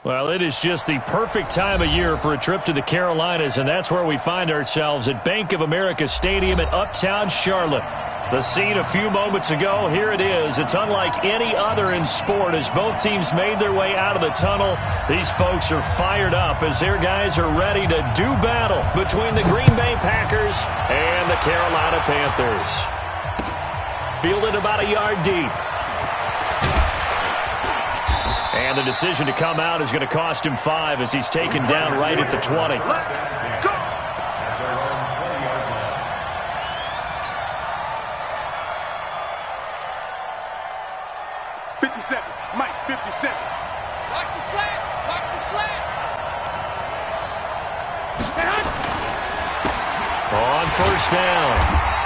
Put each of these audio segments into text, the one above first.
Well, it is just the perfect time of year for a trip to the Carolinas, and that's where we find ourselves at Bank of America Stadium in Uptown Charlotte. The scene a few moments ago, here it is. It's unlike any other in sport as both teams made their way out of the tunnel. These folks are fired up as their guys are ready to do battle between the Green Bay Packers and the Carolina Panthers. Fielded about a yard deep. And the decision to come out is going to cost him 5 as he's taken down right at the 20. Go! 57, Mike, 57. Watch the slant, watch the slant. On first down,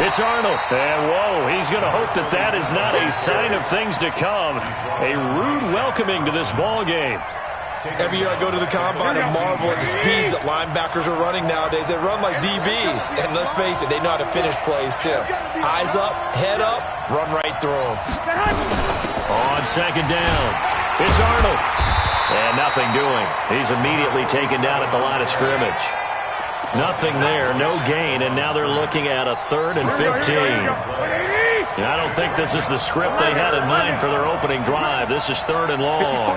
it's Arnold. And whoa, he's going to hope that that is not a sign of things to come. A rude welcoming to this ball game. Every year I go to the combine and marvel at the speeds that linebackers are running nowadays. They run like DBs. And let's face it, they know how to finish plays too. Eyes up, head up, run right through them. On second down, it's Arnold. And nothing doing. He's immediately taken down at the line of scrimmage. Nothing there, no gain, and now they're looking at a 3rd and 15. I don't think this is the script they had in mind for their opening drive. This is 3rd and long.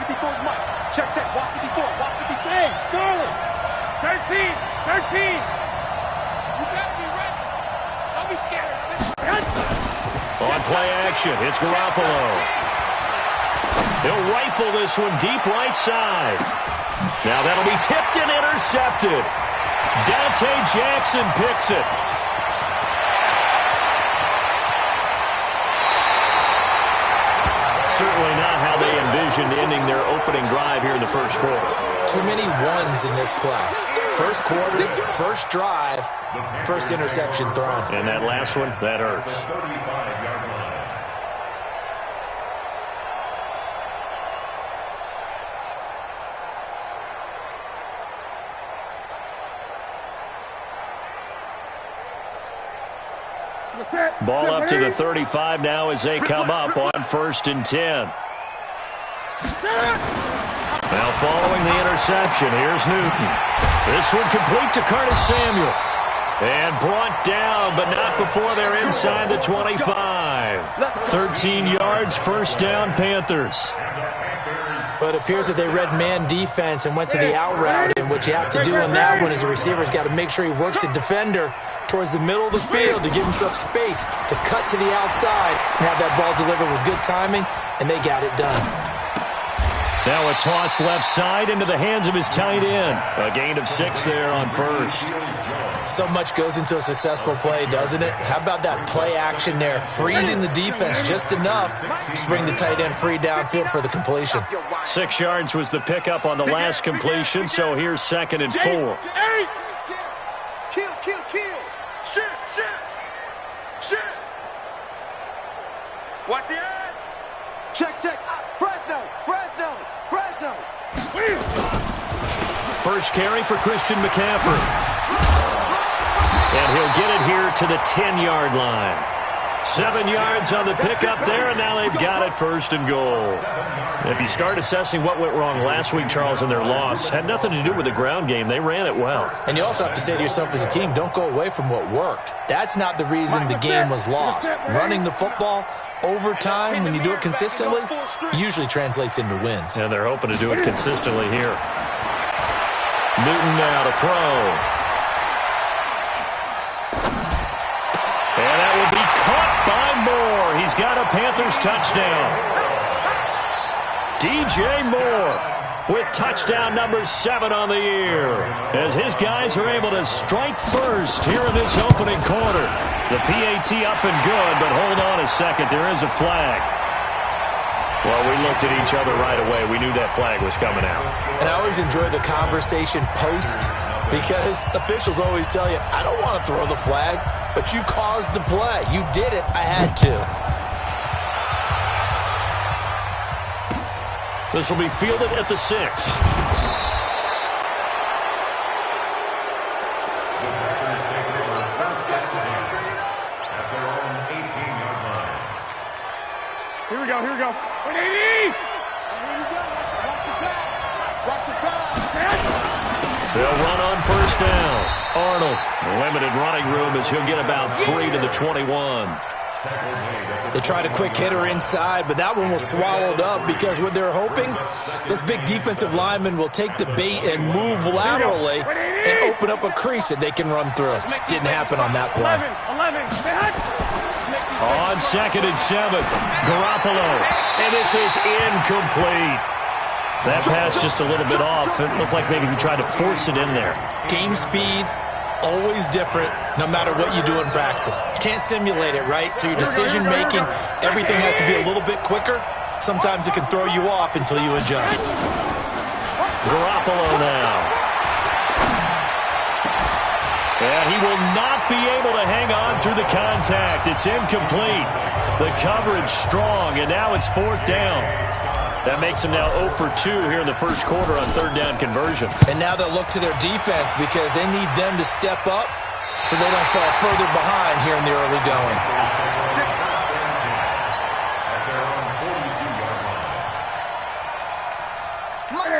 54 is Mike. Check, walk 54, walk 54. Hey, Charlie, 13. You got to be ready. Don't be scared. On play action, it's Garoppolo. He'll rifle this one deep right side. Now that'll be tipped and intercepted. Dante Jackson picks it. Certainly not how they envisioned ending their opening drive here in the first quarter. Too many ones in this play. First quarter, first drive, first interception thrown. And that last one, that hurts. Ball up to the 35 now as they come up on 1st and 10. Now following the interception, here's Newton. This one complete to Curtis Samuel. And brought down, but not before they're inside the 25. 13 yards, first down, Panthers. But it appears that they read man defense and went to the out route. And what you have to do in that one is the receiver's got to make sure he works the defender towards the middle of the field to give himself space to cut to the outside and have that ball delivered with good timing, and they got it done. Now a toss left side into the hands of his tight end. A gain of 6 there on first. So much goes into a successful play, doesn't it? How about that play action there, freezing the defense just enough to bring the tight end free downfield for the completion. 6 yards was the pickup on the last completion, so here's 2nd and 4. Kill. Shoot. Watch the edge. Check. Fresno. First carry for Christian McCaffrey. And he'll get it here to the 10-yard line. 7 yards on the pickup there, and now they've got it 1st and goal. If you start assessing what went wrong last week, Charles, in their loss, had nothing to do with the ground game. They ran it well. And you also have to say to yourself as a team, don't go away from what worked. That's not the reason the game was lost. Running the football over time, when you do it consistently, usually translates into wins. And they're hoping to do it consistently here. Newton now to throw. And that will be caught by Moore. He's got a Panthers touchdown. DJ Moore with touchdown number 7 on the year. As his guys are able to strike first here in this opening quarter. The PAT up and good, but hold on a second. There is a flag. Well, we looked at each other right away. We knew that flag was coming out. And I always enjoy the conversation post because officials always tell you, I don't want to throw the flag, but you caused the play. You did it. I had to. This will be fielded at the 6. Here we go. 180! Watch the pass. They'll run on first down. Arnold, limited running room as he'll get about 3 to the 21. They tried a quick hitter inside, but that one was swallowed up because what they're hoping, those big defensive linemen will take the bait and move laterally and open up a crease that they can run through. Didn't happen on that play. On 2nd and 7, Garoppolo, and this is incomplete. That pass just a little bit off. It looked like maybe he tried to force it in there. Game speed, always different no matter what you do in practice. You can't simulate it, right? So your decision-making, everything has to be a little bit quicker. Sometimes it can throw you off until you adjust. Garoppolo now. And he will not be able to hang on through the contact. It's incomplete. The coverage strong, and now it's 4th down. That makes them now 0 for 2 here in the first quarter on 3rd down conversions. And now they'll look to their defense because they need them to step up so they don't fall further behind here in the early going.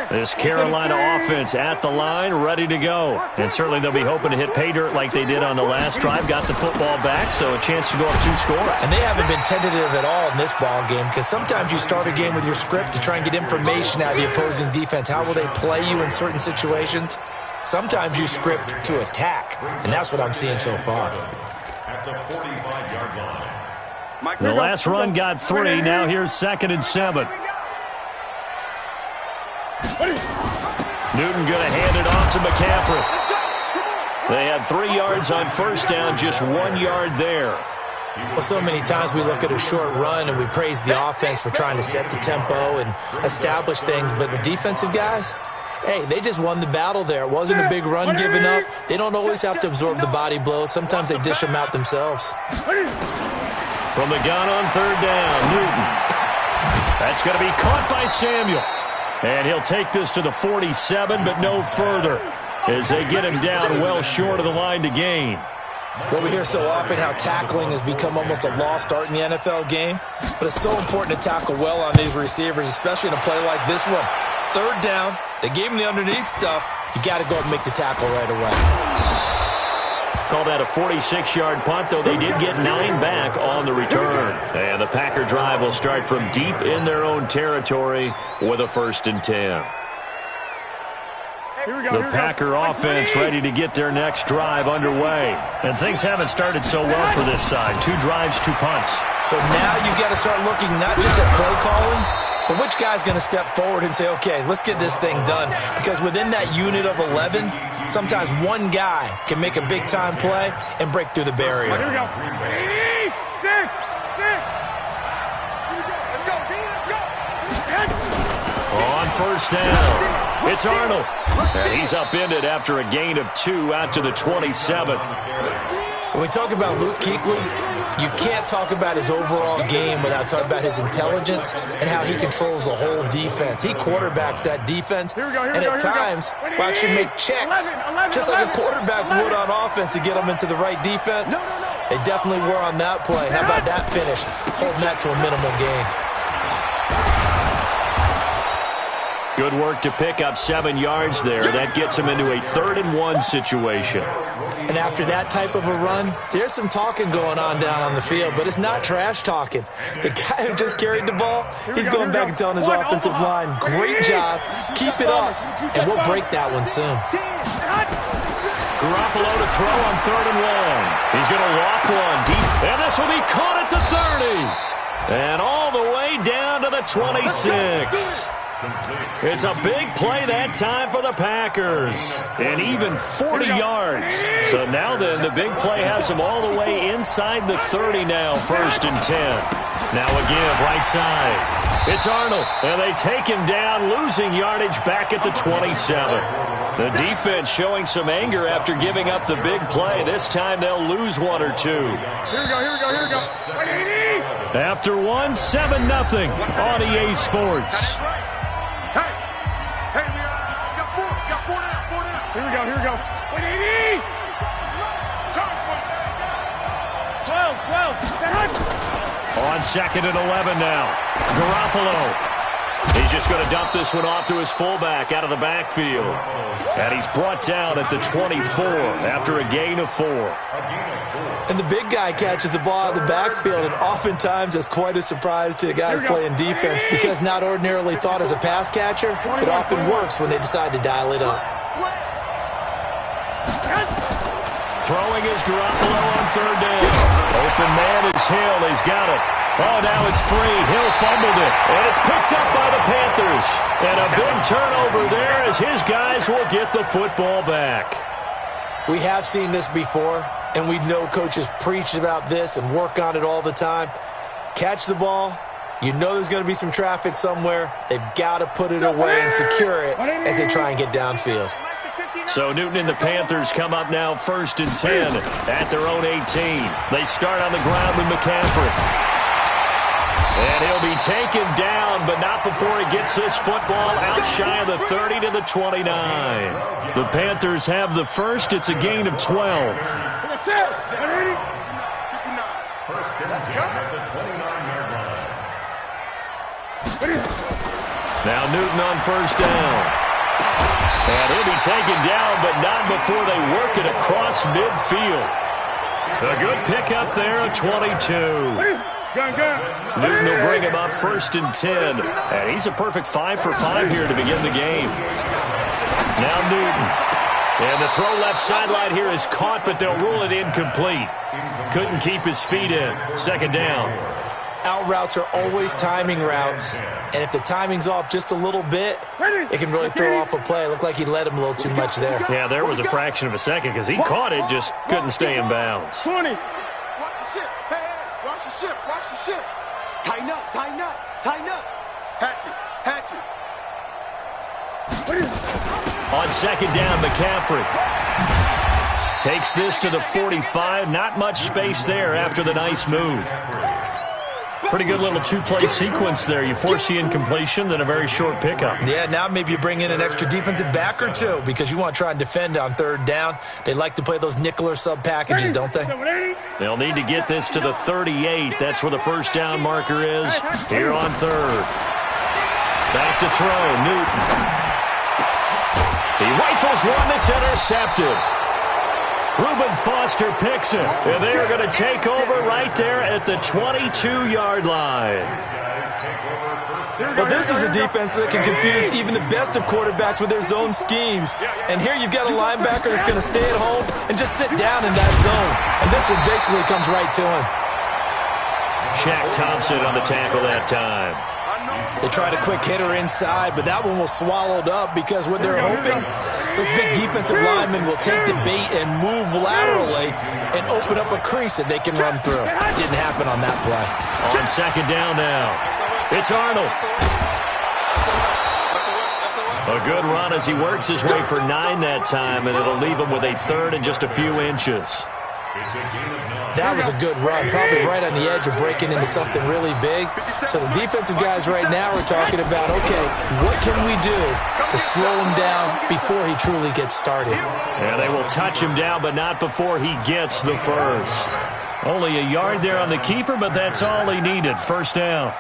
This Carolina offense at the line, ready to go. And certainly they'll be hoping to hit pay dirt like they did on the last drive. Got the football back, so a chance to go up 2 scores. And they haven't been tentative at all in this ball game because sometimes you start a game with your script to try and get information out of the opposing defense. How will they play you in certain situations? Sometimes you script to attack, and that's what I'm seeing so far. The last run got 3. Now here's 2nd and 7. Newton going to hand it off to McCaffrey. They had 3 yards on first down, just 1 yard there. Well, so many times we look at a short run and we praise the offense for trying to set the tempo and establish things, but the defensive guys, hey, they just won the battle there. It wasn't a big run given up. They don't always have to absorb the body blows. Sometimes they dish them out themselves. From the gun on 3rd down, Newton. That's going to be caught by Samuel. And he'll take this to the 47, but no further, as they get him down well short of the line to gain. Well, we hear so often how tackling has become almost a lost art in the NFL game, but it's so important to tackle well on these receivers, especially in a play like this one. 3rd down, they gave him the underneath stuff. You got to go and make the tackle right away. Call that a 46-yard punt, though they did get 9 back on the return. And the Packer drive will start from deep in their own territory with a 1st and 10. The Packer offense ready to get their next drive underway. And things haven't started so well for this side. 2 drives, 2 punts. So now you got to start looking not just at play calling, but which guy's going to step forward and say, okay, let's get this thing done. Because within that unit of 11, sometimes one guy can make a big-time play and break through the barrier. Here we go. Sit. Let's go, D. Let's go. On first down, it's Arnold. And he's upended after a gain of 2 out to the 27. When we talk about Luke Kuechly, you can't talk about his overall game without talking about his intelligence and how he controls the whole defense. He quarterbacks that defense, and at times will actually make checks, just like a quarterback would on offense to get them into the right defense. They definitely were on that play. How about that finish? Holding that to a minimal gain. Good work to pick up 7 yards there. That gets him into a 3rd and 1 situation. And after that type of a run, there's some talking going on down on the field, but it's not trash talking. The guy who just carried the ball, he's going back and telling his offensive line, great job, keep it up, and we'll break that one soon. Garoppolo to throw on 3rd and 1. He's going to walk one deep, and this will be caught at the 30. And all the way down to the 26. It's a big play that time for the Packers. And even 40 yards. So now then, the big play has them all the way inside the 30 now, 1st and 10. Now again, right side. It's Arnold, and they take him down, losing yardage back at the 27. The defense showing some anger after giving up the big play. This time they'll lose 1 or 2. Here we go. After 1, 7-0 on EA Sports. Here we go. 180. 12. On 2nd and 11 now. Garoppolo. He's just going to dump this one off to his fullback out of the backfield. And he's brought down at the 24 after a gain of 4. And the big guy catches the ball out of the backfield, and oftentimes that's quite a surprise to the guys playing defense because not ordinarily thought as a pass catcher, it often works when they decide to dial it up. Throwing is Garoppolo on 3rd down. Open man is Hill. He's got it. Oh, now it's free. Hill fumbled it. And it's picked up by the Panthers. And a big turnover there as his guys will get the football back. We have seen this before, and we know coaches preach about this and work on it all the time. Catch the ball. You know there's going to be some traffic somewhere. They've got to put it away and secure it as they try and get downfield. So Newton and the Panthers come up now 1st and 10 at their own 18. They start on the ground with McCaffrey. And he'll be taken down, but not before he gets this football out shy of the 30 to the 29. The Panthers have the first. It's a gain of 12. Now Newton on 1st down. And he'll be taken down, but not before they work it across midfield. A good pickup there at 22. Newton will bring him up 1st and 10. And he's a perfect 5 for 5 here to begin the game. Now Newton. And the throw left sideline here is caught, but they'll rule it incomplete. Couldn't keep his feet in. 2nd down. Out routes are always timing routes, and if the timing's off just a little bit, it can really throw off a play. It looked like he let him a little too much there. Yeah, there was a fraction of a second because he caught it, just couldn't stay in bounds. 20. Watch the ship. Hey, watch the ship. Watch the ship. Tighten up, tighten up, tighten up. Hatch it. On 2nd down, McCaffrey takes this to the 45. Not much space there after the nice move. Pretty good little 2-play sequence there. You force the incompletion, then a very short pickup. Yeah, now maybe you bring in an extra defensive back or two because you want to try and defend on 3rd down. They like to play those nickel or sub packages, don't they? They'll need to get this to the 38. That's where the 1st down marker is here on 3rd. Back to throw, Newton. He rifles one that's intercepted. Reuben Foster picks it, and they are going to take over right there at the 22-yard line. Well, this is a defense that can confuse even the best of quarterbacks with their zone schemes. And here you've got a linebacker that's going to stay at home and just sit down in that zone. And this one basically comes right to him. Shaq Thompson on the tackle that time. They tried a quick hitter inside, but that one was swallowed up because what they're hoping, those big defensive linemen will take the bait and move laterally and open up a crease that they can run through. Didn't happen on that play. On 2nd down now, it's Arnold. A good run as he works his way for 9 that time, and it'll leave him with a 3rd and just a few inches. That was a good run, probably right on the edge of breaking into something really big. So the defensive guys right now are talking about, okay, what can we do to slow him down before he truly gets started? Yeah, they will touch him down, but not before he gets the first. Only a yard there on the keeper, but that's all he needed. 1st down.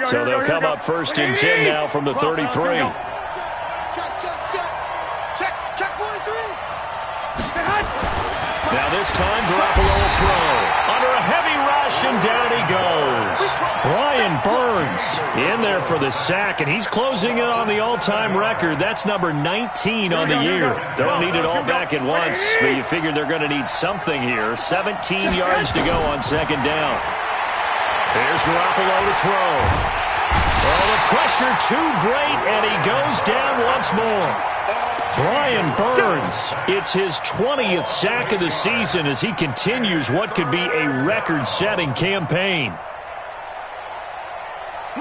So they'll come up 1st and 10 now from the 33. Check 43. Now this time, Garoppolo will throw. Under a heavy rush, and down he goes. Brian Burns in there for the sack, and he's closing in on the all-time record. That's number 19 on the year. Don't need it all back at once, but you figure they're going to need something here. 17 yards to go on 2nd down. Here's Garoppolo to throw. Oh, the pressure too great, and he goes down once more. Brian Burns, it's his 20th sack of the season as he continues what could be a record-setting campaign.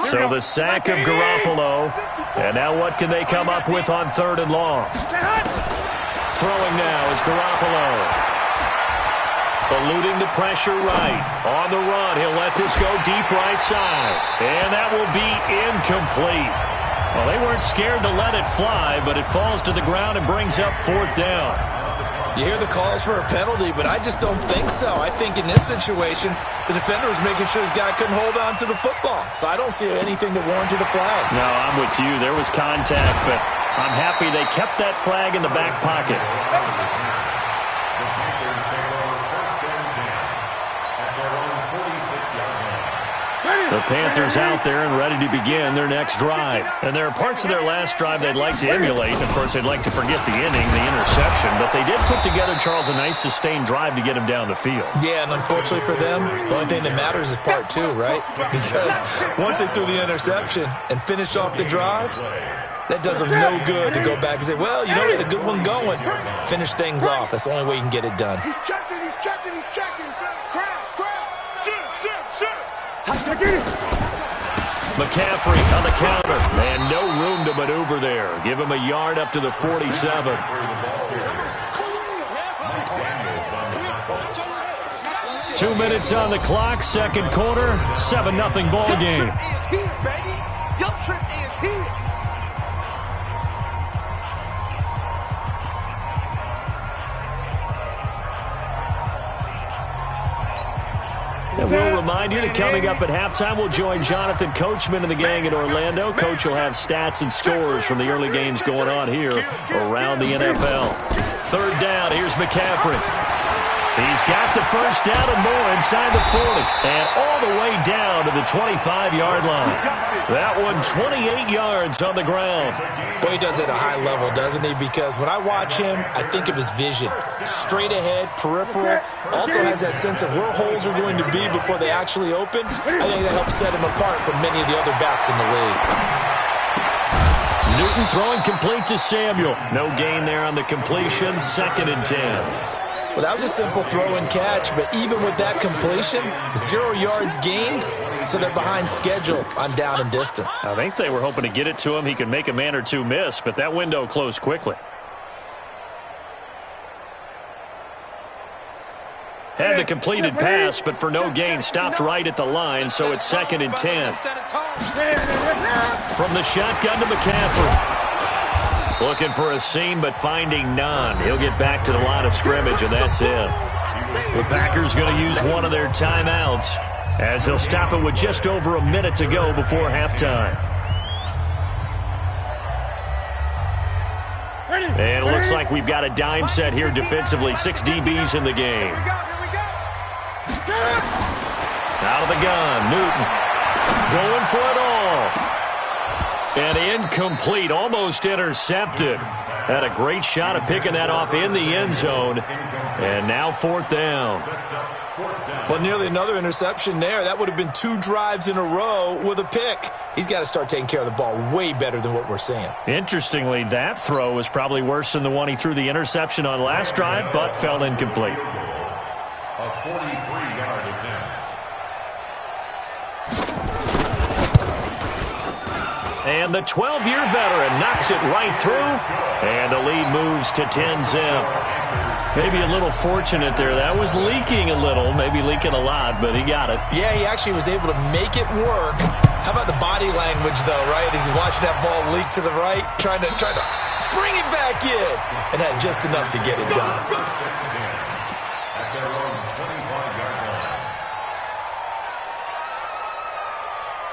So the sack of Garoppolo, and now what can they come up with on 3rd and long? Throwing now is Garoppolo. Eluding the pressure right. On the run, he'll let this go deep right side. And that will be incomplete. Well, they weren't scared to let it fly, but it falls to the ground and brings up 4th down. You hear the calls for a penalty, but I just don't think so. I think in this situation, the defender was making sure his guy couldn't hold on to the football. So I don't see anything that warranted a flag. No, I'm with you. There was contact, but I'm happy they kept that flag in the back pocket. The Panthers out there and ready to begin their next drive. And there are parts of their last drive they'd like to emulate. Of course, they'd like to forget the inning, the interception. But they did put together, Charles, a nice sustained drive to get him down the field. Yeah, and unfortunately for them, the only thing that matters is part two, right? Because once they threw the interception and finished off the drive, that does them no good to go back and say, well, you know, we had a good one going. Finish things off. That's the only way you can get it done. He's checking, he's checking, he's checking. Crash, crash. Shoot. McCaffrey on the counter. And no room to maneuver there. Give him a yard up to the 47. Two minutes on the clock, second quarter, 7-0 ball game. Your trip is here. And we'll remind you that coming up at halftime, we'll join Jonathan Coachman and the gang in Orlando. Coach will have stats and scores from the early games going on here around the NFL. Third down, here's McCaffrey. He's got the first down and more inside the 40. And all the way down to the 25-yard line. That one 28 yards on the ground. Boy, he does it at a high level, doesn't he? Because when I watch him, I think of his vision. Straight ahead, peripheral. Also has that sense of where holes are going to be before they actually open. I think that helps set him apart from many of the other backs in the league. Newton throwing complete to Samuel. No gain there on the completion. 2nd and 10. Well, that was a simple throw and catch, but even with that completion, 0 yards gained, so they're behind schedule on down and distance. I think they were hoping to get it to him. He could make a man or two miss, but that window closed quickly. Had the completed pass, but for no gain, stopped right at the line, so it's 2nd and 10. From the shotgun to McCaffrey. Looking for a seam, but finding none. He'll get back to the line of scrimmage, and that's it. The Packers going to use one of their timeouts as they'll stop it with just over a minute to go before halftime. And it looks like we've got a dime set here defensively. 6 DBs in the game. Out of the gun, Newton going for it all. And incomplete, almost intercepted. Had a great shot at picking that off in the end zone. And now 4th down. Well, nearly another interception there. That would have been 2 drives in a row with a pick. He's got to start taking care of the ball way better than what we're seeing. Interestingly, that throw was probably worse than the one he threw the interception on last drive, but fell incomplete. A 43-yard attempt. And the 12-year veteran knocks it right through, and the lead moves to 10-zip. Maybe a little fortunate there. That was leaking a little, maybe leaking a lot, but he got it. Yeah, he actually was able to make it work. How about the body language, though, right? As he watched that ball leak to the right, trying to bring it back in, and had just enough to get it done.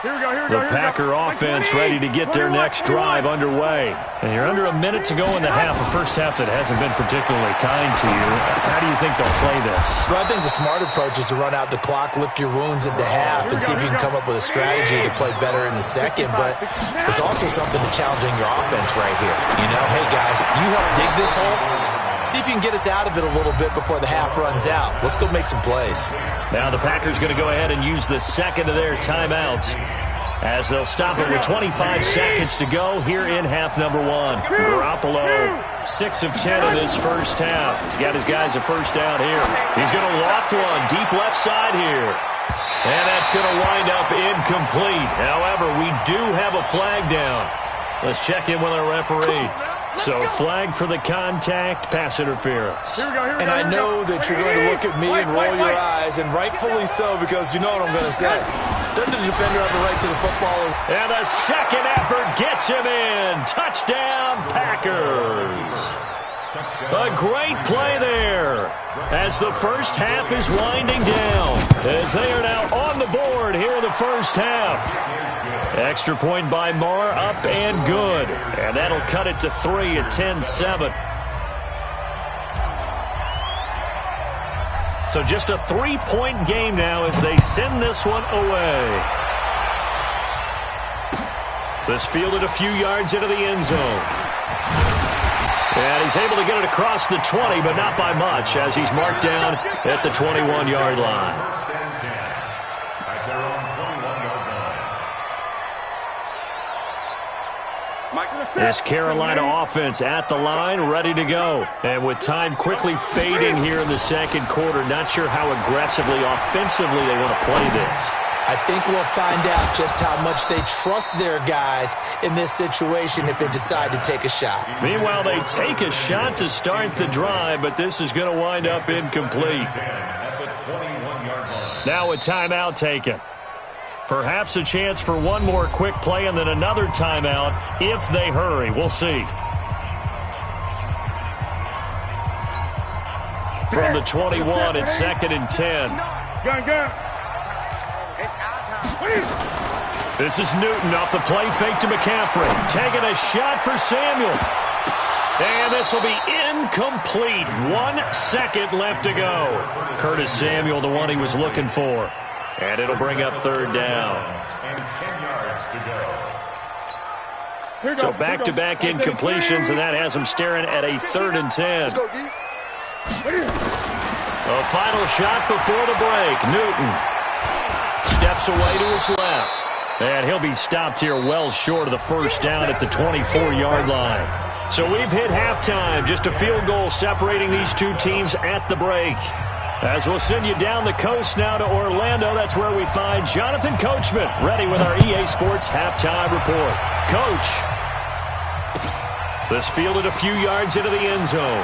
The Packer offense ready to get their next drive underway. And you're under a minute to go in the half, a first half that hasn't been particularly kind to you. How do you think they'll play this? Well, I think the smart approach is to run out the clock, lick your wounds at the half, and see if you can come up with a strategy to play better in the second. But there's also something to challenging your offense right here. You know, hey, guys, you help dig this hole. See if you can get us out of it a little bit before the half runs out. Let's go make some plays. Now the Packers going to go ahead and use the second of their timeouts as they'll stop it with 25 seconds to go here in half number 1. Garoppolo, 6 of 10 in this first half. He's got his guys a first down here. He's going to loft one deep left side here. And that's going to wind up incomplete. However, we do have a flag down. Let's check in with our referee. So flag for the contact, pass interference. And I know that you're going to look at me and roll your eyes, and rightfully so, because you know what I'm going to say. Doesn't the defender have a right to the football? And the second effort gets him in. Touchdown, Packers. A great play there as the first half is winding down, as they are now on the board here in the first half. Extra point by Marr, up and good. And that'll cut it to 3 at 10-7. So just a 3-point game now as they send this one away. This fielded a few yards into the end zone. And he's able to get it across the 20, but not by much, as he's marked down at the 21-yard line. This Carolina offense at the line, ready to go. And with time quickly fading here in the second quarter, not sure how aggressively, offensively they want to play this. I think we'll find out just how much they trust their guys in this situation if they decide to take a shot. Meanwhile, they take a shot to start the drive, but this is going to wind up incomplete. Now a timeout taken. Perhaps a chance for one more quick play and then another timeout if they hurry. We'll see. From the 21, it's 2nd and 10. Gun. This is Newton off the play fake to McCaffrey. Taking a shot for Samuel. And this will be incomplete. 1 second left to go. Curtis Samuel, the one he was looking for. And it'll bring up 3rd down. And 10 yards to go. So back-to-back incompletions, and that has him staring at a 3rd and 10. A final shot before the break. Newton steps away to his left. And he'll be stopped here well short of the first down at the 24-yard line. So we've hit halftime. Just a field goal separating these two teams at the break. As we'll send you down the coast now to Orlando, that's where we find Jonathan Coachman, ready with our EA Sports halftime report. Coach, this fielded a few yards into the end zone.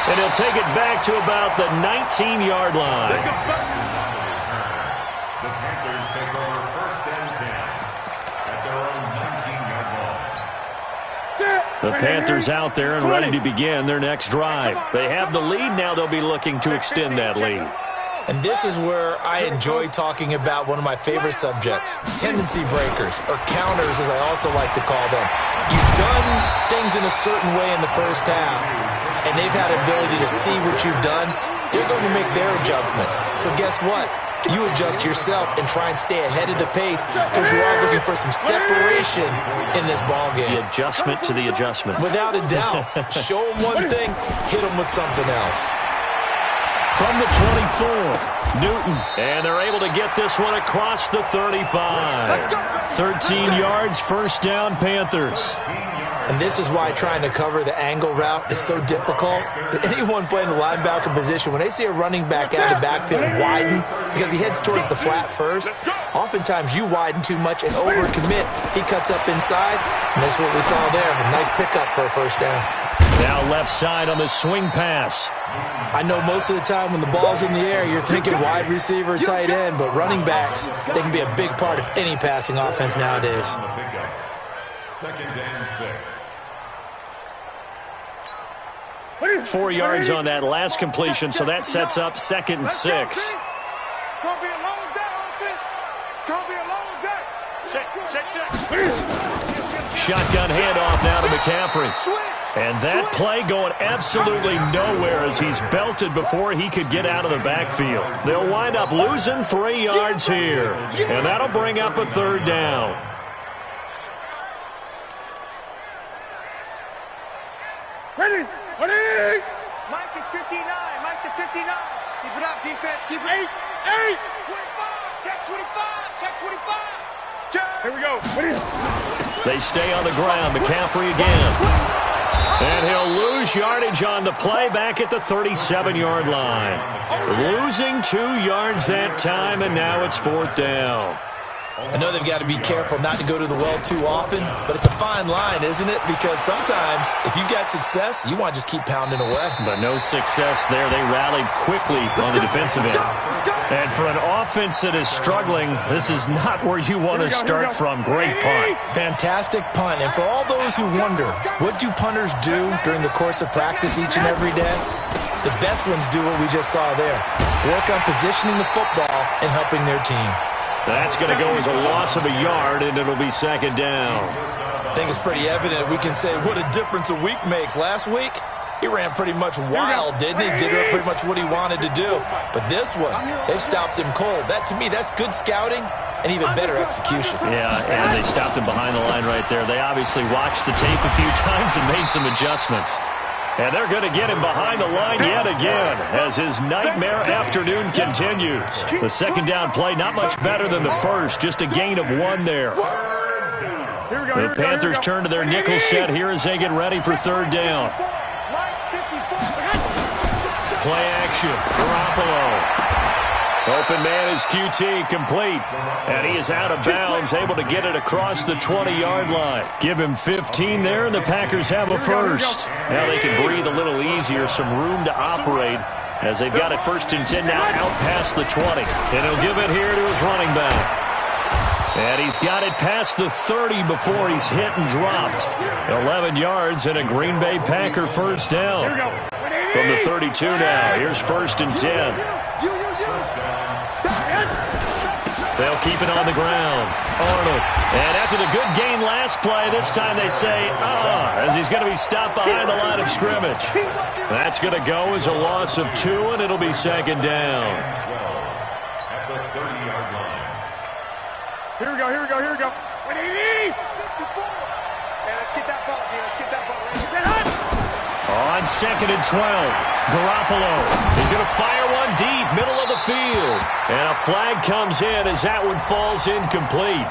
And he'll take it back to about the 19-yard line. The Panthers take over 1st and 10 at their own 19-yard line. The Panthers out there and ready to begin their next drive. They have the lead now. They'll be looking to extend that lead. And this is where I enjoy talking about one of my favorite subjects, tendency breakers, or counters as I also like to call them. You've done things in a certain way in the first half, and they've had the ability to see what you've done. They're going to make their adjustments. So guess what? You adjust yourself and try and stay ahead of the pace because you are looking for some separation in this ballgame. The adjustment to the adjustment. Without a doubt. Show them one thing, hit them with something else. From the 24, Newton. And they're able to get this one across the 35. 13 yards, 1st down, Panthers. And this is why trying to cover the angle route is so difficult. Anyone playing the linebacker position, when they see a running back out of the backfield widen, because he heads towards the flat first, oftentimes you widen too much and overcommit. He cuts up inside, and that's what we saw there. A nice pickup for a 1st down. Now left side on the swing pass. I know most of the time when the ball's in the air, you're thinking wide receiver, tight end, but running backs, they can be a big part of any passing offense nowadays. 2nd and 6. 4 yards on that last completion, so that sets up 2nd and 6. It's going to be a long day, offense. It's going to be a long day. Check. Shotgun handoff now to McCaffrey. And that play going absolutely nowhere as he's belted before he could get out of the backfield. They'll wind up losing 3 yards here. And that'll bring up a 3rd down. Ready. Mike is 59. Mike to 59. Keep it up, defense. Keep it. 8. 25. Check 25. Check 25. Check. Here we go. Ready. They stay on the ground. McCaffrey again. And he'll lose yardage on the play back at the 37-yard line. Losing 2 yards that time, and now it's 4th down. I know they've got to be careful not to go to the well too often, but it's a fine line, isn't it? Because sometimes if you've got success, you want to just keep pounding away. But no success there. They rallied quickly on the defensive end. And for an offense that is struggling, this is not where you want to start from. Great punt. Fantastic punt. And for all those who wonder, what do punters do during the course of practice each and every day? The best ones do what we just saw there. Work on positioning the football and helping their team. That's going to go as a loss of a yard, and it'll be second down. I think it's pretty evident. We can say what a difference a week makes. Last week, he ran pretty much wild, didn't he? Did pretty much what he wanted to do. But this one, they stopped him cold. That, to me, that's good scouting and even better execution. Yeah, and they stopped him behind the line right there. They obviously watched the tape a few times and made some adjustments. And they're going to get him behind the line yet again as his nightmare afternoon continues. The second down play, not much better than the first, just a gain of 1 there. The Panthers turn to their nickel set here as they get ready for third down. Play action, Garoppolo. Open man is QT, complete. And he is out of bounds, able to get it across the 20-yard line. Give him 15 there, and the Packers have a first. Now they can breathe a little easier, some room to operate as they've got it 1st and 10 now out past the 20. And he'll give it here to his running back. And he's got it past the 30 before he's hit and dropped. 11 yards and a Green Bay Packer first down. From the 32 now, here's 1st and 10. They'll keep it on the ground. Arnold. And after the good gain last play, this time they say, as he's going to be stopped behind the line of scrimmage. That's going to go as a loss of 2, and it'll be second down. At the 30-yard line. Here we go. 180! Yeah, let's get that ball, man. Let's get that ball. On 2nd and 12, Garoppolo is going to fire one deep, middle of the field. And a flag comes in as that one falls incomplete.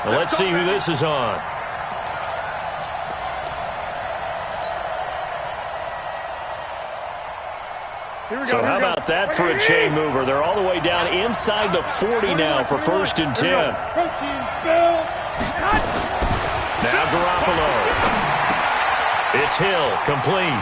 Now let's see who this is on. So how about that for a chain mover? They're all the way down inside the 40 now for 1st and 10. Now Garoppolo. It's Hill, complete.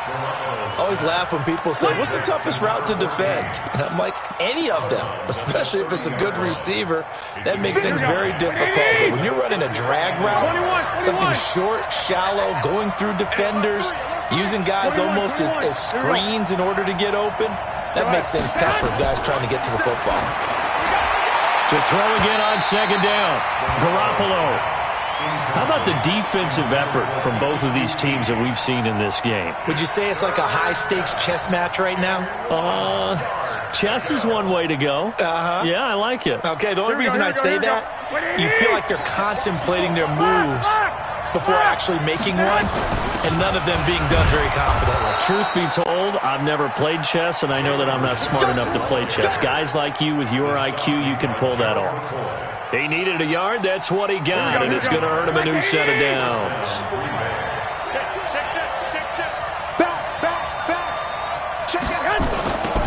I always laugh when people say, what's the toughest route to defend? And I'm like, any of them, especially if it's a good receiver. That makes things very difficult. But when you're running a drag route, something short, shallow, going through defenders, using guys almost as screens in order to get open, that makes things tough for guys trying to get to the football. To throw again on 2nd down, Garoppolo. How about the defensive effort from both of these teams that we've seen in this game? Would you say it's like a high-stakes chess match right now? Chess is one way to go. Yeah, I like it. Okay, the only reason I say that, you feel like they're contemplating their moves before actually making one, and none of them being done very confidently. Truth be told, I've never played chess, and I know that I'm not smart enough to play chess. Guys like you with your IQ, you can pull that off. He needed a yard. That's what he got, and it's going to earn him a new set of downs.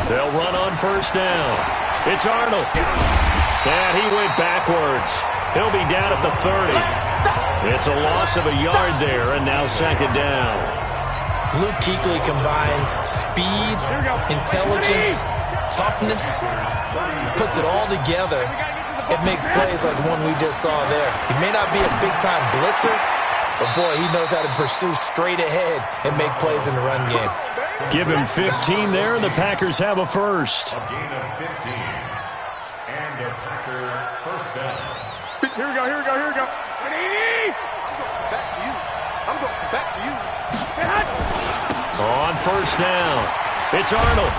They'll run on 1st down. It's Arnold. And he went backwards. He'll be down at the 30. It's a loss of a yard there, and now 2nd down. Luke Kuechly combines speed, intelligence, toughness, puts it all together. It makes plays like the one we just saw there. He may not be a big-time blitzer, but, boy, he knows how to pursue straight ahead and make plays in the run game. Give him 15 there, and the Packers have a first. A gain of 15. And a Packer first down. Here we go. 180! I'm going back to you. On 1st down, it's Arnold.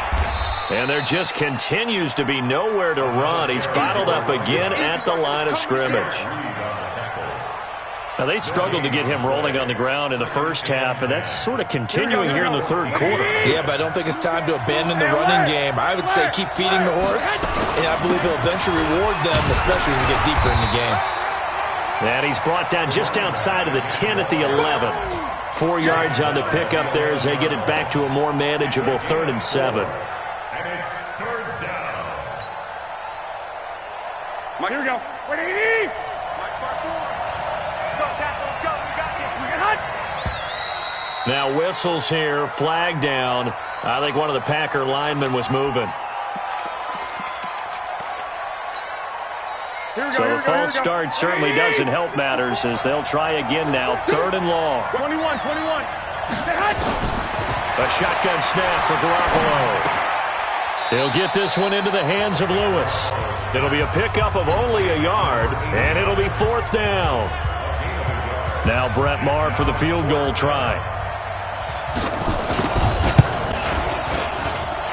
And there just continues to be nowhere to run. He's bottled up again at the line of scrimmage. Now, they struggled to get him rolling on the ground in the first half, and that's sort of continuing here in the 3rd quarter. Yeah, but I don't think it's time to abandon the running game. I would say keep feeding the horse, and I believe he'll eventually reward them, especially as we get deeper in the game. And he's brought down just outside of the 10 at the 11. 4 yards on the pickup there as they get it back to a more manageable 3rd and 7. Now whistles here, flag down. I think one of the Packer linemen was moving. So the false start certainly doesn't help matters as they'll try again now. 3rd and long. 21. A shotgun snap for Garoppolo. He'll get this one into the hands of Lewis. It'll be a pickup of only a yard, and it'll be 4th down. Now Brett Maher for the field goal try.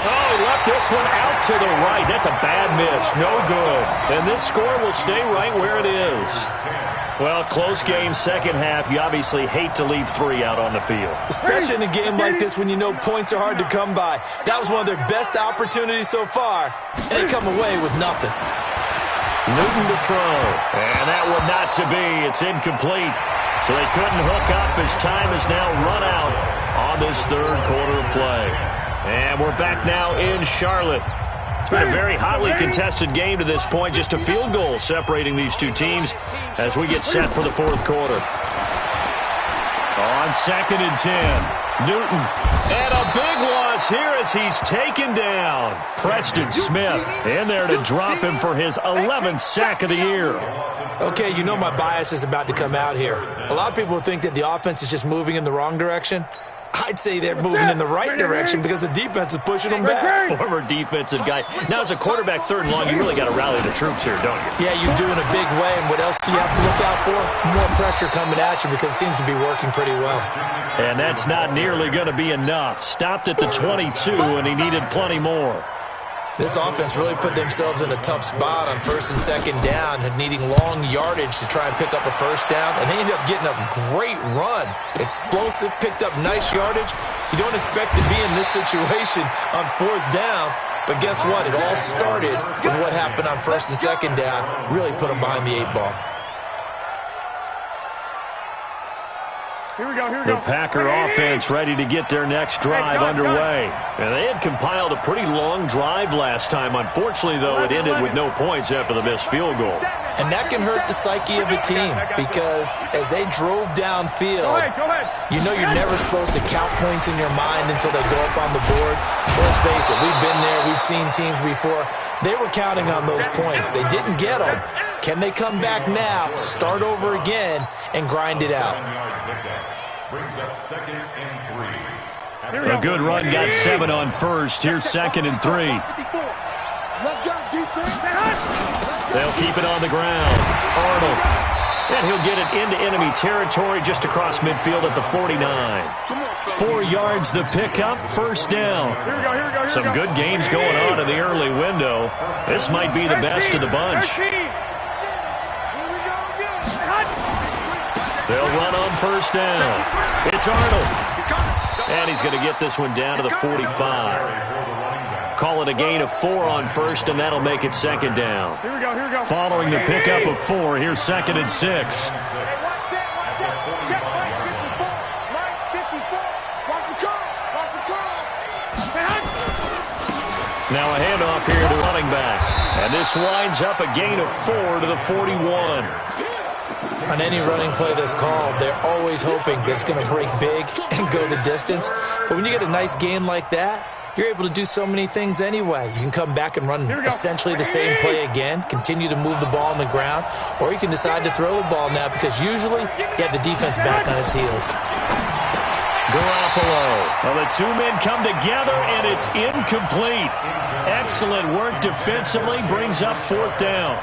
Oh, he left this one out to the right. That's a bad miss. No good. And this score will stay right where it is. Well, close game, second half. You obviously hate to leave 3 out on the field. Especially in a game like this when you know points are hard to come by. That was one of their best opportunities so far, and they come away with nothing. Newton to throw. And that one not to be. It's incomplete. So they couldn't hook up as time has now run out on this 3rd quarter of play. And we're back now in Charlotte. It's been a very hotly contested game to this point. Just a field goal separating these two teams as we get set for the 4th quarter. On 2nd and 10, Newton. And a big loss here as he's taken down. Preston Smith in there to drop him for his 11th sack of the year. Okay, you know my bias is about to come out here. A lot of people think that the offense is just moving in the wrong direction. I'd say they're moving in the right direction because the defense is pushing them back. Former defensive guy. Now, as a quarterback 3rd and long, you really got to rally the troops here, don't you? Yeah, you do in a big way. And what else do you have to look out for? More pressure coming at you because it seems to be working pretty well. And that's not nearly going to be enough. Stopped at the 22, and he needed plenty more. This offense really put themselves in a tough spot on 1st and 2nd down, and needing long yardage to try and pick up a 1st down, and they ended up getting a great run. Explosive, picked up nice yardage. You don't expect to be in this situation on 4th down, but guess what? It all started with what happened on 1st and 2nd down. Really put them behind the 8 ball. Here we go. The Packer offense ready to get their next drive underway. And they had compiled a pretty long drive last time. Unfortunately, though, it ended with no points after the missed field goal. And that can hurt the psyche of a team because as they drove downfield, you know you're never supposed to count points in your mind until they go up on the board. Let's face it, we've been there. We've seen teams before. They were counting on those points. They didn't get them. Can they come back now, start over again, and grind it out? Brings up 2nd and 3. A good run got 7 on 1st. Here's 2nd and 3. Let's go, defense. They'll keep it on the ground. Arnold. And he'll get it into enemy territory just across midfield at the 49. 4 yards the pickup, 1st down. Some good games going on in the early window. This might be the best of the bunch. They'll run on 1st down. It's Arnold. And he's going to get this one down to the 45. Call it a gain of 4 on 1st, and that'll make it 2nd down. Here we go. Following the pickup of 4, here's 2nd and 6. Now a handoff here to running back. And this winds up a gain of 4 to the 41. On any running play that's called, they're always hoping that it's going to break big and go the distance. But when you get a nice gain like that, you're able to do so many things anyway. You can come back and run essentially the same play again, continue to move the ball on the ground, or you can decide to throw the ball now because usually you have the defense back on its heels. Garoppolo. Well, the 2 men come together, and it's incomplete. Excellent work defensively, brings up 4th down.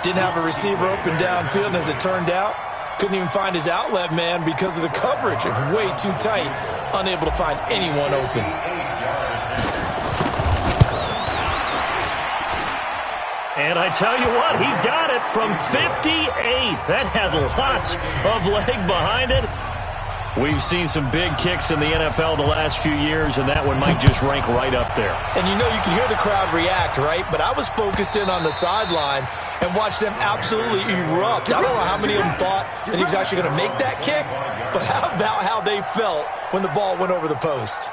Didn't have a receiver open downfield, and as it turned out, couldn't even find his outlet man because of the coverage. It's way too tight, unable to find anyone open. And I tell you what, he got it from 58. That had lots of leg behind it. We've seen some big kicks in the NFL the last few years, and that one might just rank right up there. And you know you can hear the crowd react, right? But I was focused in on the sideline and watched them absolutely erupt. I don't know how many of them thought that he was actually going to make that kick, but how about how they felt when the ball went over the post?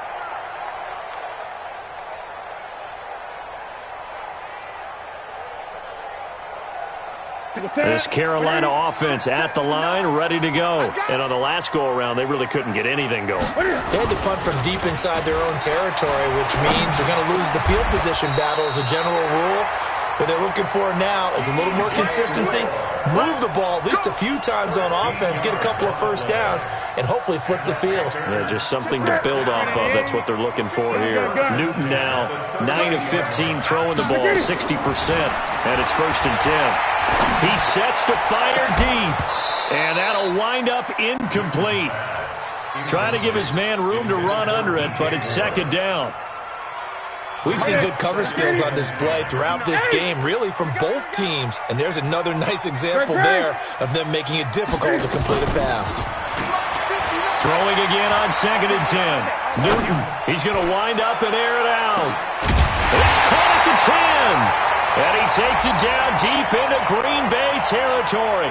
This Carolina offense at the line, ready to go. And on the last go-around, they really couldn't get anything going. They had to punt from deep inside their own territory, which means they're going to lose the field position battle as a general rule. What they're looking for now is a little more consistency, move the ball at least a few times on offense, get a couple of first downs, and hopefully flip the field. Yeah, just something to build off of. That's what they're looking for here. Newton now 9 of 15 throwing the ball, 60%, and it's 1st and 10. He sets to fire deep, and that'll wind up incomplete. Trying to give his man room to run under it, but it's 2nd down. We've seen good cover skills on display throughout this game, really from both teams. And there's another nice example there of them making it difficult to complete a pass. Throwing again on 2nd and 10. Newton, he's going to wind up and air it out. It's caught at the 10. And he takes it down deep into Green Bay territory.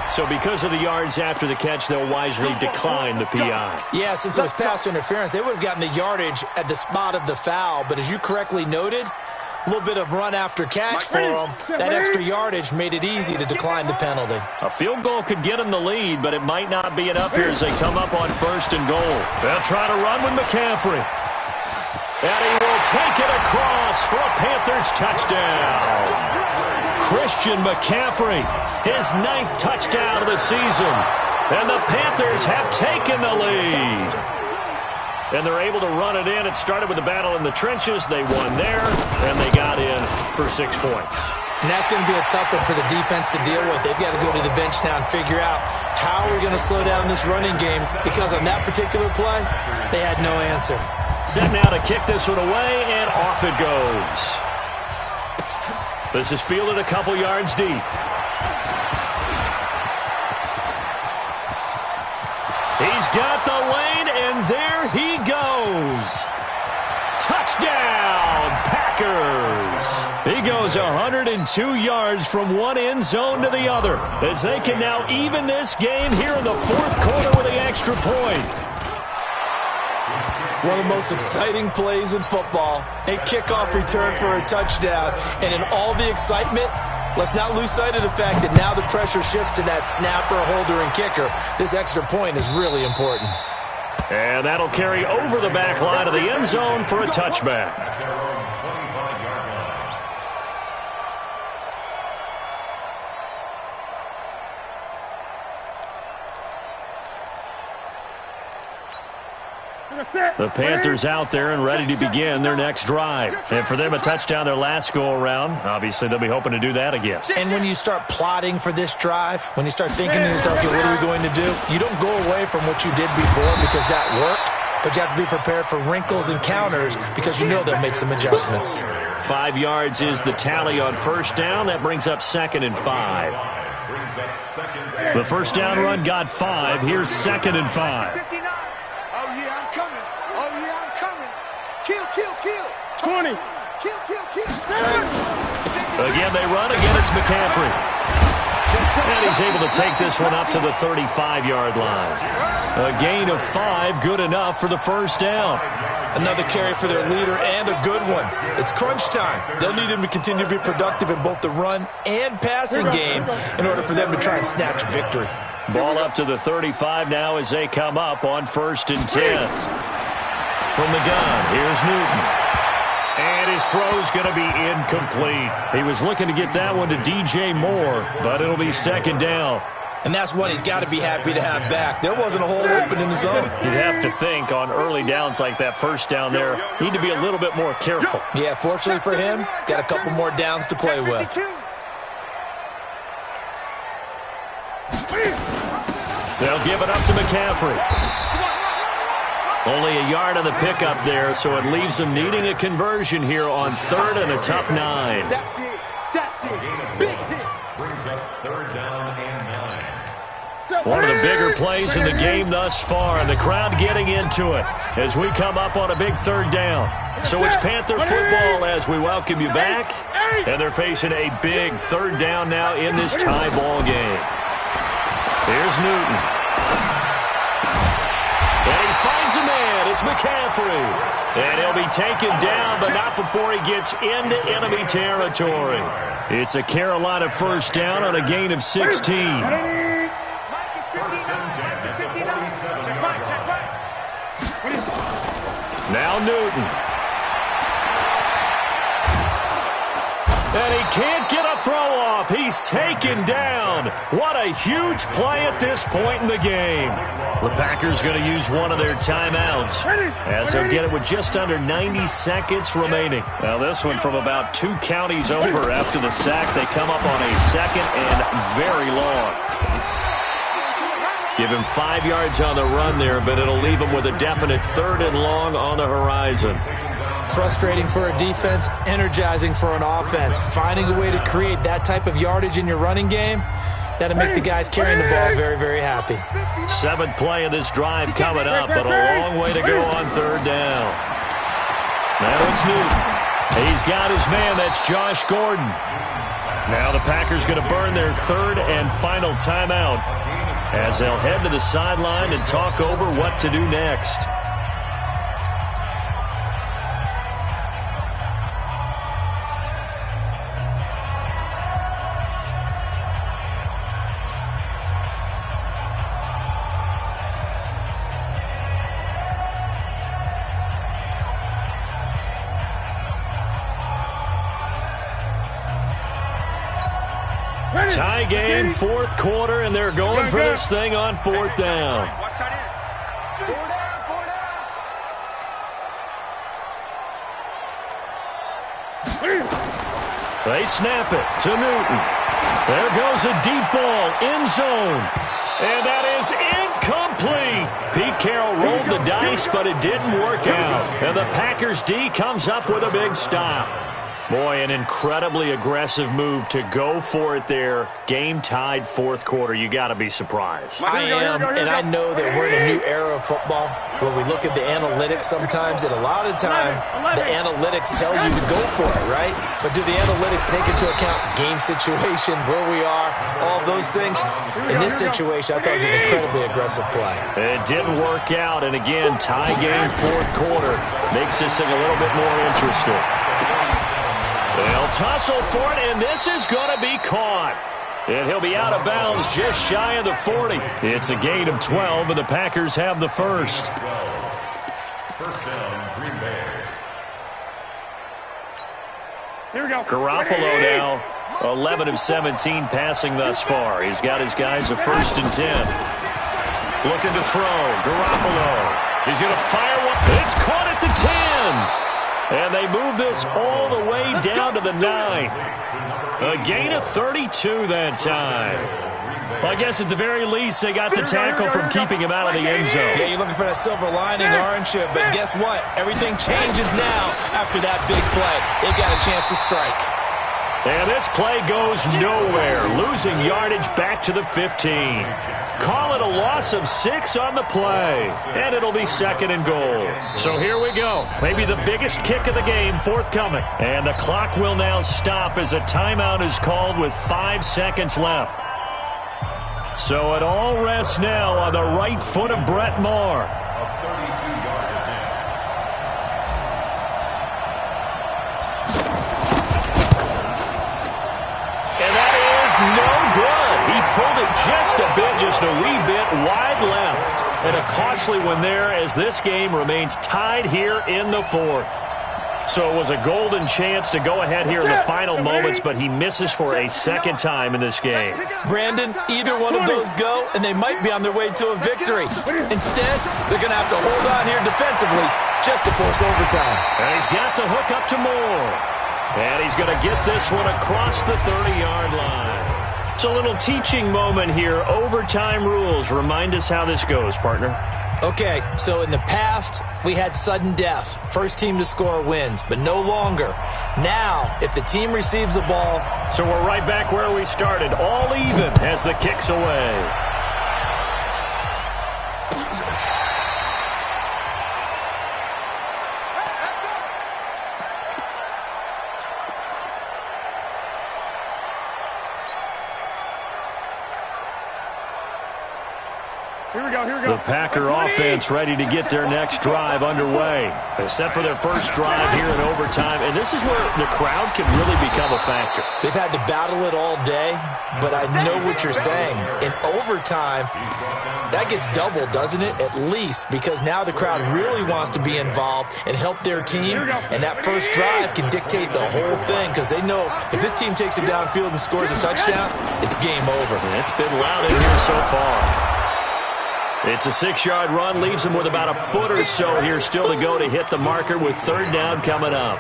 So because of the yards after the catch, they'll wisely decline the PI. Yeah, since it was pass interference, they would have gotten the yardage at the spot of the foul. But as you correctly noted, a little bit of run after catch for them. That extra yardage made it easy to decline the penalty. A field goal could get them the lead, but it might not be enough here as they come up on 1st and goal. They'll try to run with McCaffrey. And he will take it across for a Panthers touchdown. Christian McCaffrey, his 9th touchdown of the season. And the Panthers have taken the lead. And they're able to run it in. It started with a battle in the trenches. They won there, and they got in for 6 points. And that's going to be a tough one for the defense to deal with. They've got to go to the bench now and figure out how we're going to slow down this running game, because on that particular play, they had no answer. Set now to kick this one away, and off it goes. This is fielded a couple yards deep. He's got the lane, and there he goes. Touchdown, Packers. He goes 102 yards from one end zone to the other, as they can now even this game here in the 4th quarter with the extra point. One of the most exciting plays in football, a kickoff return for a touchdown. And in all the excitement, let's not lose sight of the fact that now the pressure shifts to that snapper, holder, and kicker. This extra point is really important. And that'll carry over the back line of the end zone for a touchback. The Panthers out there and ready to begin their next drive. And for them, a touchdown their last go-around. Obviously, they'll be hoping to do that again. And when you start plotting for this drive, when you start thinking to yourself, okay, what are we going to do? You don't go away from what you did before because that worked, but you have to be prepared for wrinkles and counters because you know they'll make some adjustments. 5 yards is the tally on 1st down. That brings up 2nd and 5. The 1st down run got 5. Here's 2nd and 5. 20. Again, they run. Again, it's McCaffrey. And he's able to take this one up to the 35-yard line. A gain of 5, good enough for the 1st down. Another carry for their leader and a good one. It's crunch time. They'll need him to continue to be productive in both the run and passing game in order for them to try and snatch victory. Ball up to the 35 now as they come up on 1st and 10. From the gun, here's Newton. And his throw's going to be incomplete. He was looking to get that one to DJ Moore, but it'll be 2nd down. And that's one he's got to be happy to have back. There wasn't a hole open in the zone. You'd have to think on early downs like that 1st down there, need to be a little bit more careful. Yeah, fortunately for him, got a couple more downs to play with. They'll give it up to McCaffrey. Only a yard on the pickup there, so it leaves them needing a conversion here on 3rd and a tough 9. One of the bigger plays in the game thus far, and the crowd getting into it as we come up on a big 3rd down. So it's Panther football as we welcome you back, and they're facing a big 3rd down now in this tie ball game. Here's Newton. And he finds a man. It's McCaffrey. And he'll be taken down, but not before he gets into enemy territory. It's a Carolina first down on a gain of 16. Now Newton. And he can't get a throw off. He's taken down. What a huge play at this point in the game. The Packers going to use one of their timeouts as they'll get it with just under 90 seconds remaining. Now this one from about 2 counties over after the sack. They come up on a second and very long. Give him 5 yards on the run there, but it'll leave him with a definite 3rd and long on the horizon. Frustrating for a defense, energizing for an offense. Finding a way to create that type of yardage in your running game, that'll make the guys carrying the ball very, very happy. 7th play of this drive coming up, but a long way to go on 3rd down. Now it's Newton. He's got his man. That's Josh Gordon. Now the Packers going to burn their 3rd and final timeout as they'll head to the sideline and talk over what to do next. Tie game, 4th quarter, and they're going for this thing on 4th down. They snap it to Newton. There goes a deep ball, end zone. And that is incomplete. Pete Carroll rolled the dice, but it didn't work out. And the Packers D comes up with a big stop. Boy, an incredibly aggressive move to go for it there. Game tied 4th quarter. You got to be surprised. I am, and I know that we're in a new era of football where we look at the analytics sometimes, and a lot of the time the analytics tell you to go for it, right? But do the analytics take into account game situation, where we are, all those things? In this situation, I thought it was an incredibly aggressive play. It didn't work out, and again, tie game 4th quarter makes this thing a little bit more interesting. They'll tussle for it, and this is going to be caught. And he'll be out of bounds just shy of the 40. It's a gain of 12, and the Packers have the first. First down, Green Bay. Here we go. Garoppolo now, 11 of 17 passing thus far. He's got his guys a 1st and 10. Looking to throw. Garoppolo. He's going to fire one. It's caught at the 10. And they move this all the way down to the 9. A gain of 32 that time. Well, I guess at the very least, they got the tackle from keeping him out of the end zone. Yeah, you're looking for that silver lining, aren't you? But guess what? Everything changes now after that big play. They've got a chance to strike. And this play goes nowhere, losing yardage back to the 15. Call it a loss of 6 on the play, and it'll be 2nd and goal. So here we go. Maybe the biggest kick of the game forthcoming. And the clock will now stop as a timeout is called with 5 seconds left. So it all rests now on the right foot of Brett Maher. Pulled it just a bit, just a wee bit wide left. And a costly one there as this game remains tied here in the 4th. So it was a golden chance to go ahead here in the final moments, but he misses for a 2nd time in this game. Brandon, either one of those go, and they might be on their way to a victory. Instead, they're going to have to hold on here defensively just to force overtime. And he's got the hook up to Moore. And he's going to get this one across the 30-yard line. It's a little teaching moment here. Overtime rules. Remind us how this goes, partner. Okay, so in the past, we had sudden death. First team to score wins, but no longer. Now, if the team receives the ball... So we're right back where we started. All even as the kick's away. Here The Packer offense ready to get their next drive underway. They set for their first drive here in overtime, and this is where the crowd can really become a factor. They've had to battle it all day, but I know what you're saying. In overtime, that gets doubled, doesn't it? At least, because now the crowd really wants to be involved and help their team, and that first drive can dictate the whole thing because they know if this team takes it downfield and scores a touchdown, it's game over. It's been loud in here so far. It's a 6-yard run, leaves them with about a foot or so here still to go to hit the marker with third down coming up.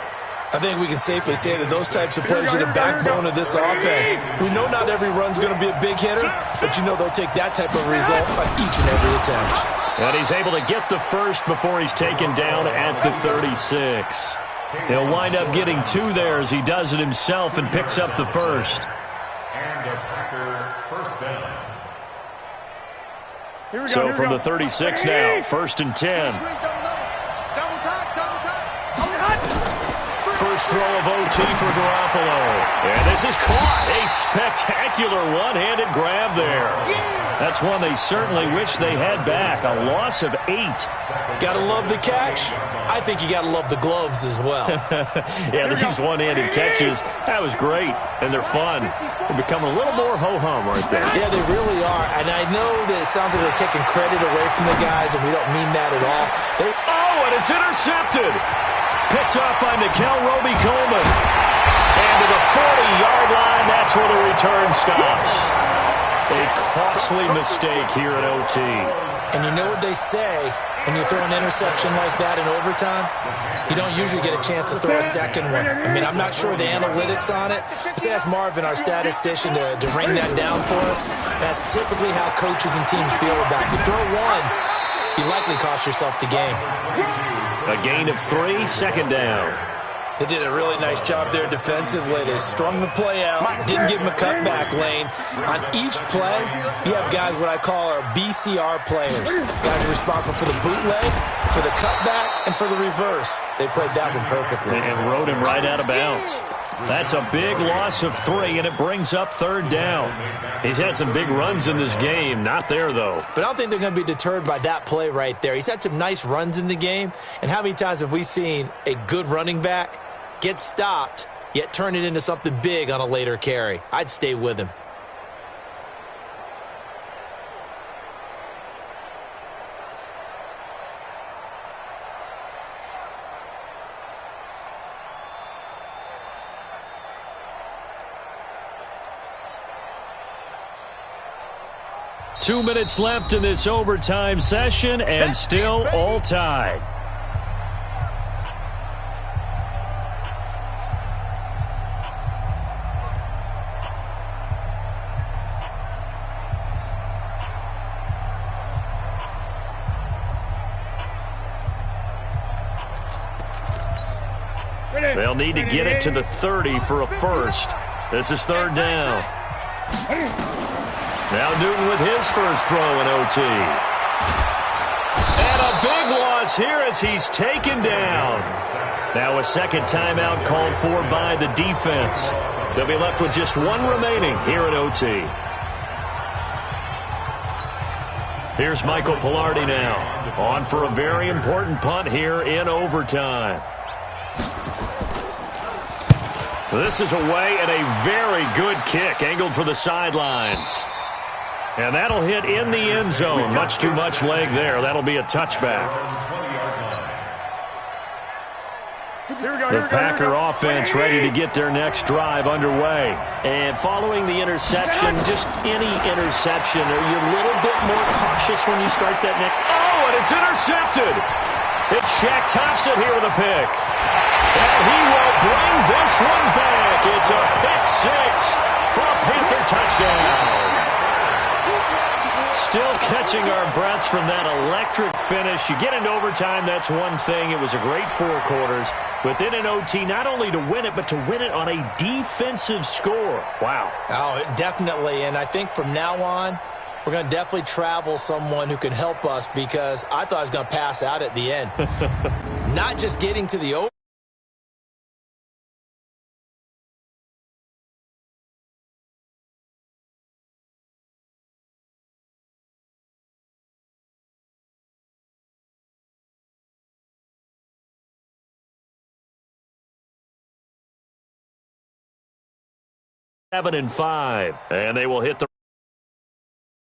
I think we can safely say that those types of plays are the backbone of this offense. We know not every run's going to be a big hitter, but you know they'll take that type of result on each and every attempt. And he's able to get the first before he's taken down at the 36. He'll wind up getting 2 there as he does it himself and picks up the first. And a Packer first down. So from the 36 now, 1st and 10. First throw of OT for Garoppolo. And this is caught. A spectacular one-handed grab there. That's one they certainly wish they had back. A loss of 8. Gotta love the catch. I think you gotta love the gloves as well. Yeah, these one-handed catches, that was great. And they're fun. They're becoming a little more ho-hum right there. Yeah, they really are. And I know that it sounds like they're taking credit away from the guys, and we don't mean that at all. And it's intercepted. Picked up by Nickel Roby-Coleman. And to the 40-yard line, that's where the return stops. A costly mistake here at OT. And you know what they say, when you throw an interception like that in overtime, you don't usually get a chance to throw a second one. I mean, I'm not sure the analytics on it. Let's ask Marvin, our statistician, to ring that down for us. That's typically how coaches and teams feel about it. You throw one, you likely cost yourself the game. A gain of 3, second down. They did a really nice job there defensively. They strung the play out, didn't give him a cutback lane. On each play, you have guys what I call our BCR players. Guys are responsible for the bootleg, for the cutback, and for the reverse. They played that one perfectly. And rode him right out of bounds. That's a big loss of 3, and it brings up third down. He's had some big runs in this game. Not there, though. But I don't think they're going to be deterred by that play right there. He's had some nice runs in the game. And how many times have we seen a good running back get stopped, yet turn it into something big on a later carry? I'd stay with him. Two minutes left in this overtime session, and still all tied. They'll need to get it to the 30 for a first. This is third down. Now Newton with his first throw in OT. And a big loss here as he's taken down. Now a second timeout called for by the defense. They'll be left with just 1 remaining here at OT. Here's Michael Pilardi now, on for a very important punt here in overtime. This is away and a very good kick, angled for the sidelines. And that'll hit in the end zone. Much too much leg there. That'll be a touchback. The Packer offense ready to get their next drive underway. And following the interception, just any interception, are you a little bit more cautious when you start that next? Oh, and it's intercepted. It's Shaq Thompson here with a pick. And he will bring this one back. It's a pick 6 for a Panther touchdown. Still catching our breaths from that electric finish. You get into overtime, that's one thing. It was a great 4 quarters. But then in OT, not only to win it, but to win it on a defensive score. Wow. Oh, definitely. And I think from now on, we're going to definitely travel someone who can help us, because I thought I was going to pass out at the end. Not just getting to the over. 7 and 5, and they will hit the